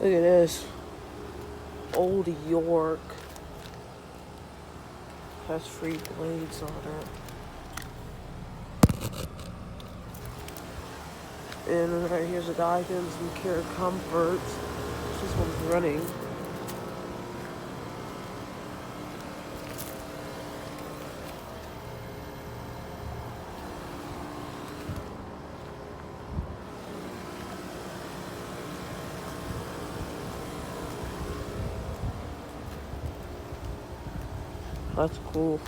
Look at this. Old York. Has free blades on it. And right here's a Dykins and Care Comforts. This one's running. That's cool.